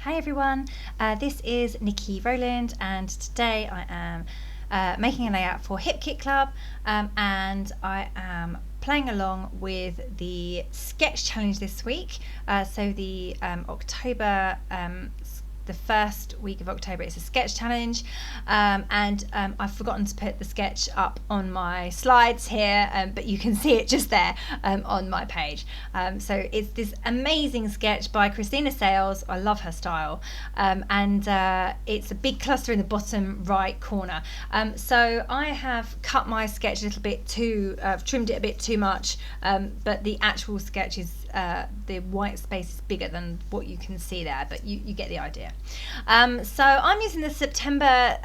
Hi everyone, this is Niki Rowland, and today I am making a layout for Hip Kit Club, and I am playing along with the sketch challenge this week. So the October, the first week of October, it's a sketch challenge, and I've forgotten to put the sketch up on my slides here, but you can see it just there on my page. So it's this amazing sketch by Christina Sales. I love her style, and it's a big cluster in the bottom right corner. So I have cut my sketch a little bit too, trimmed it a bit too much, but the actual sketch is the white space is bigger than what you can see there, but you get the idea. So I'm using the September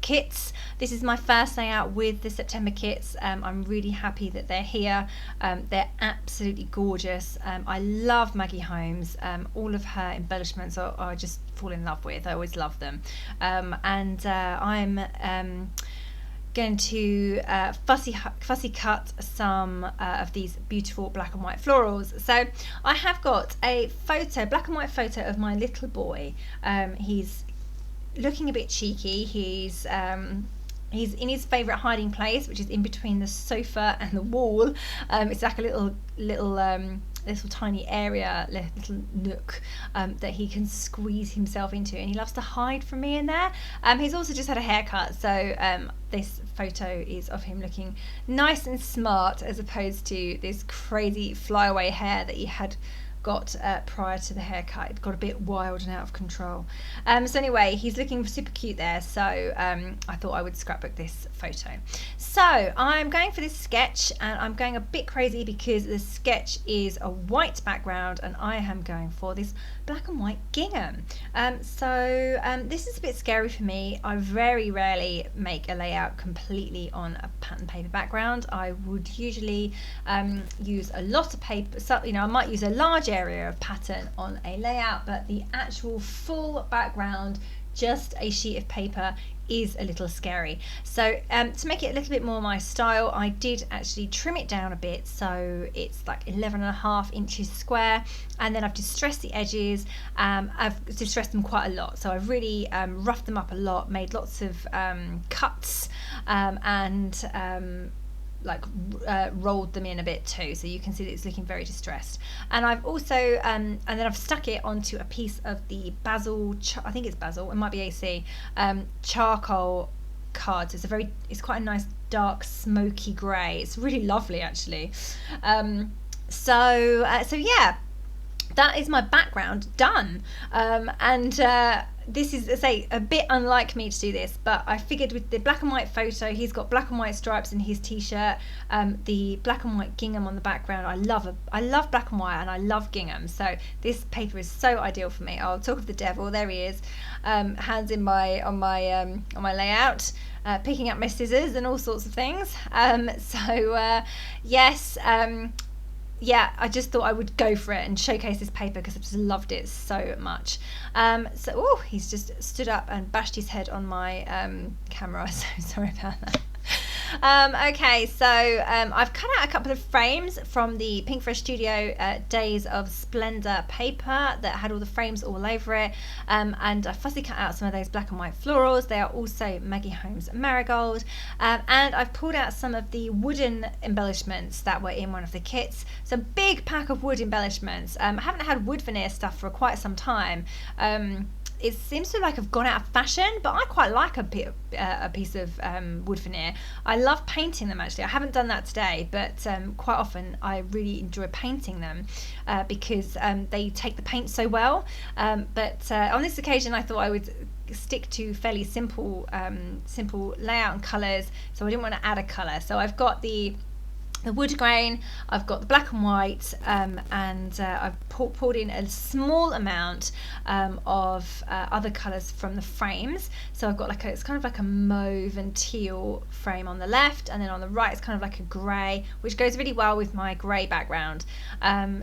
kits. This is my first layout with the September kits. I'm really happy that they're here. They're absolutely gorgeous. I love Maggie Holmes. All of her embellishments I just fall in love with. I always love them. I'm going to fussy cut some of these beautiful black and white florals. So I have got a photo, black and white photo of my little boy. He's looking a bit cheeky. He's in his favourite hiding place, which is in between the sofa and the wall. It's like a little tiny area, little nook that he can squeeze himself into, and he loves to hide from me in there. He's also just had a haircut, so this photo is of him looking nice and smart, as opposed to this crazy flyaway hair that he had got prior to the haircut. It got a bit wild and out of control. So anyway, he's looking super cute there, so I thought I would scrapbook this photo. So I'm going for this sketch, and I'm going a bit crazy because the sketch is a white background and I am going for this black and white gingham. This is a bit scary for me. I very rarely make a layout completely on a pattern paper background. I would usually use a lot of paper, so I might use a large area of pattern on a layout, but the actual full background, just a sheet of paper, is a little scary. So to make it a little bit more my style, I did actually trim it down a bit, so it's like 11.5 inches square, and then I've distressed the edges. I've distressed them quite a lot, so I've really roughed them up a lot, made lots of cuts, and rolled them in a bit too, so you can see that it's looking very distressed. And I've also and then I've stuck it onto a piece of the basil, I think it's basil, it might be AC, charcoal card. So it's quite a nice dark smoky grey. It's really lovely actually. So yeah, that is my background done. This is, say, a bit unlike me to do this, but I figured with the black and white photo, he's got black and white stripes in his t-shirt, the black and white gingham on the background. I love black and white, and I love gingham, so this paper is so ideal for me. I'll talk of the devil. There he is, hands on my layout, picking up my scissors and all sorts of things. Yes. Yeah, I just thought I would go for it and showcase this paper because I just loved it so much. He's just stood up and bashed his head on my camera, so sorry about that. Okay, so I've cut out a couple of frames from the Pinkfresh Studio Days of Splendour paper that had all the frames all over it, and I fussy cut out some of those black and white florals. They are also Maggie Holmes Marigold, and I've pulled out some of the wooden embellishments that were in one of the kits. So big pack of wood embellishments. I haven't had wood veneer stuff for quite some time. It seems to have gone out of fashion, but I quite like a piece of wood veneer. I love painting them actually. I haven't done that today, but quite often I really enjoy painting them because they take the paint so well. But on this occasion I thought I would stick to fairly simple layout and colours, so I didn't want to add a colour. So I've got the wood grain, I've got the black and white, and I've poured in a small amount of other colours from the frames. So I've got it's kind of like a mauve and teal frame on the left, and then on the right it's kind of like a grey, which goes really well with my grey background.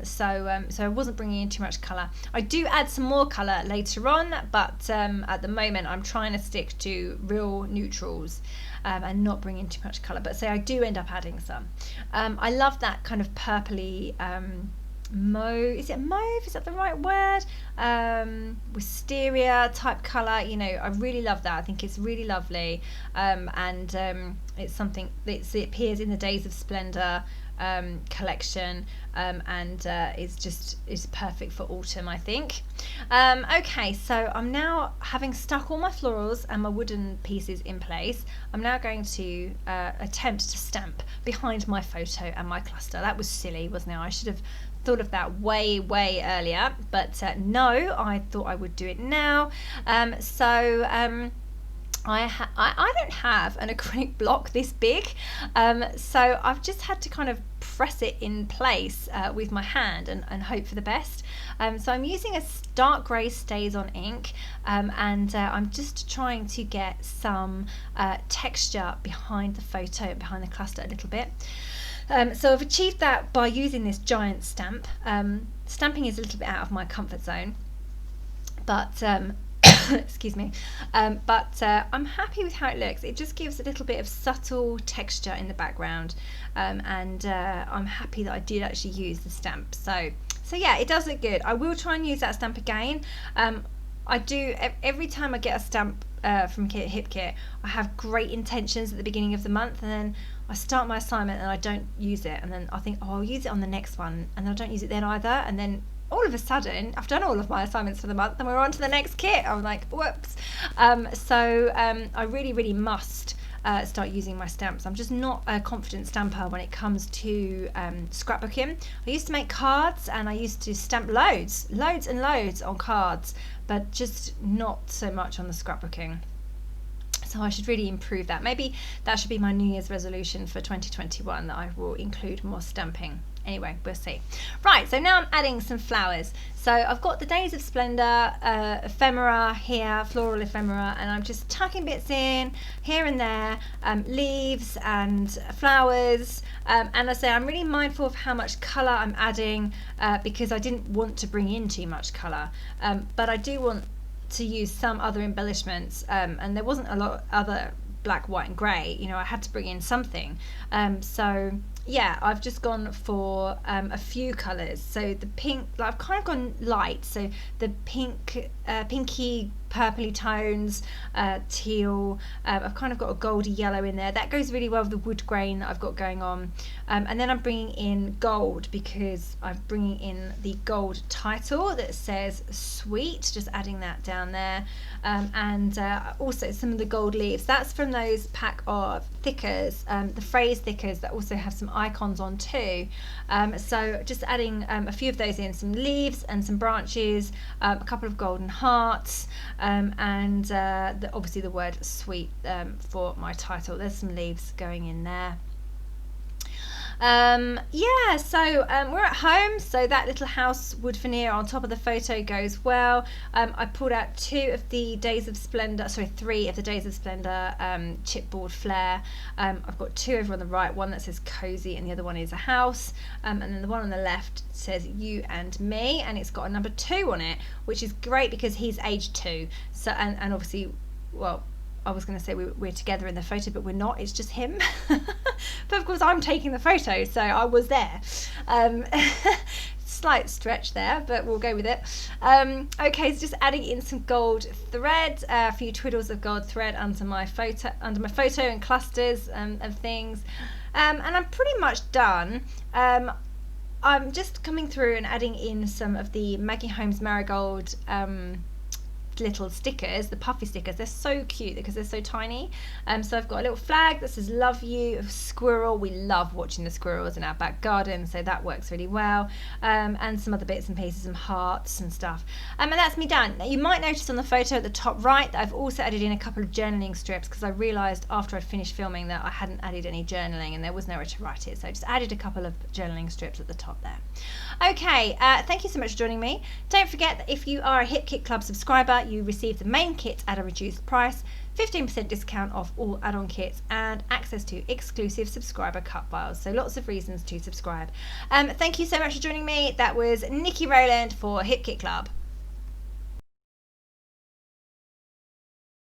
So I wasn't bringing in too much colour. I do add some more colour later on, but at the moment I'm trying to stick to real neutrals. And not bring in too much colour, but I do end up adding some. I love that kind of purpley mauve, is it mauve, is that the right word, wisteria type colour. You know, I really love that. I think it's really lovely, and it's something it appears in the Days of Splendour collection, and is perfect for autumn, I think. Okay, so I'm now, having stuck all my florals and my wooden pieces in place, I'm now going to attempt to stamp behind my photo and my cluster. That was silly, wasn't it? I should have thought of that way earlier, but no, I thought I would do it now. I don't have an acrylic block this big, so I've just had to kind of press it in place with my hand and hope for the best. So I'm using a dark grey StazOn ink, and I'm just trying to get some texture behind the photo, behind the cluster a little bit. So I've achieved that by using this giant stamp. Stamping is a little bit out of my comfort zone, but excuse me, but I'm happy with how it looks. It just gives a little bit of subtle texture in the background, and I'm happy that I did actually use the stamp. So yeah, it does look good. I will try and use that stamp again. I do, every time I get a stamp from Hip Kit, I have great intentions at the beginning of the month, and then I start my assignment and I don't use it, and then I think, oh, I'll use it on the next one, and I don't use it then either, and then all of a sudden I've done all of my assignments for the month and we're on to the next kit. I'm like, whoops. I really must start using my stamps. I'm just not a confident stamper when it comes to scrapbooking. I used to make cards and I used to stamp loads and loads on cards, but just not so much on the scrapbooking. So I should really improve that. Maybe that should be my New Year's resolution for 2021, that I will include more stamping. Anyway, we'll see. Right, so now I'm adding some flowers. So I've got the Days of Splendour ephemera here, floral ephemera, and I'm just tucking bits in here and there, leaves and flowers. And I say I'm really mindful of how much colour I'm adding, because I didn't want to bring in too much colour, but I do want to use some other embellishments, and there wasn't a lot of other black, white and grey. You know, I had to bring in something. So yeah, I've just gone for a few colours. So the pink, I've kind of gone light, so the pink, pinky purpley tones, teal, I've kind of got a goldy yellow in there. That goes really well with the wood grain that I've got going on. And then I'm bringing in gold, because I'm bringing in the gold title that says sweet, just adding that down there. And also some of the gold leaves. That's from those pack of thickers, the phrase thickers that also have some icons on too. So just adding a few of those in, some leaves and some branches, a couple of golden hearts, and obviously the word sweet for my title. There's some leaves going in there. Yeah, so we're at home, so that little house wood veneer on top of the photo goes well. I pulled out 3 of the Days of Splendour chipboard flair. I've got 2 over on the right, one that says cozy and the other one is a house, and then the one on the left says you and me, and it's got a number 2 on it, which is great because he's age 2. So and obviously, well, I was going to say we're together in the photo, but we're not, it's just him. But of course I'm taking the photo, so I was there. Slight stretch there, but we'll go with it. Okay, so just adding in some gold thread, a few twiddles of gold thread under my photo and clusters of things. And I'm pretty much done. I'm just coming through and adding in some of the Maggie Holmes Marigold little stickers, the puffy stickers. They're so cute because they're so tiny. So I've got a little flag that says love you, a squirrel. We love watching the squirrels in our back garden, so that works really well. And some other bits and pieces, some hearts and stuff. And that's me done. Now you might notice on the photo at the top right that I've also added in a couple of journaling strips, because I realised after I'd finished filming that I hadn't added any journaling and there was nowhere to write it, so I just added a couple of journaling strips at the top there. Okay, thank you so much for joining me. Don't forget that if you are a Hip Kit Club subscriber, you receive the main kit at a reduced price, 15% discount off all add-on kits, and access to exclusive subscriber cut files. So lots of reasons to subscribe. Thank you so much for joining me. That was Niki Rowland for Hip Kit Club.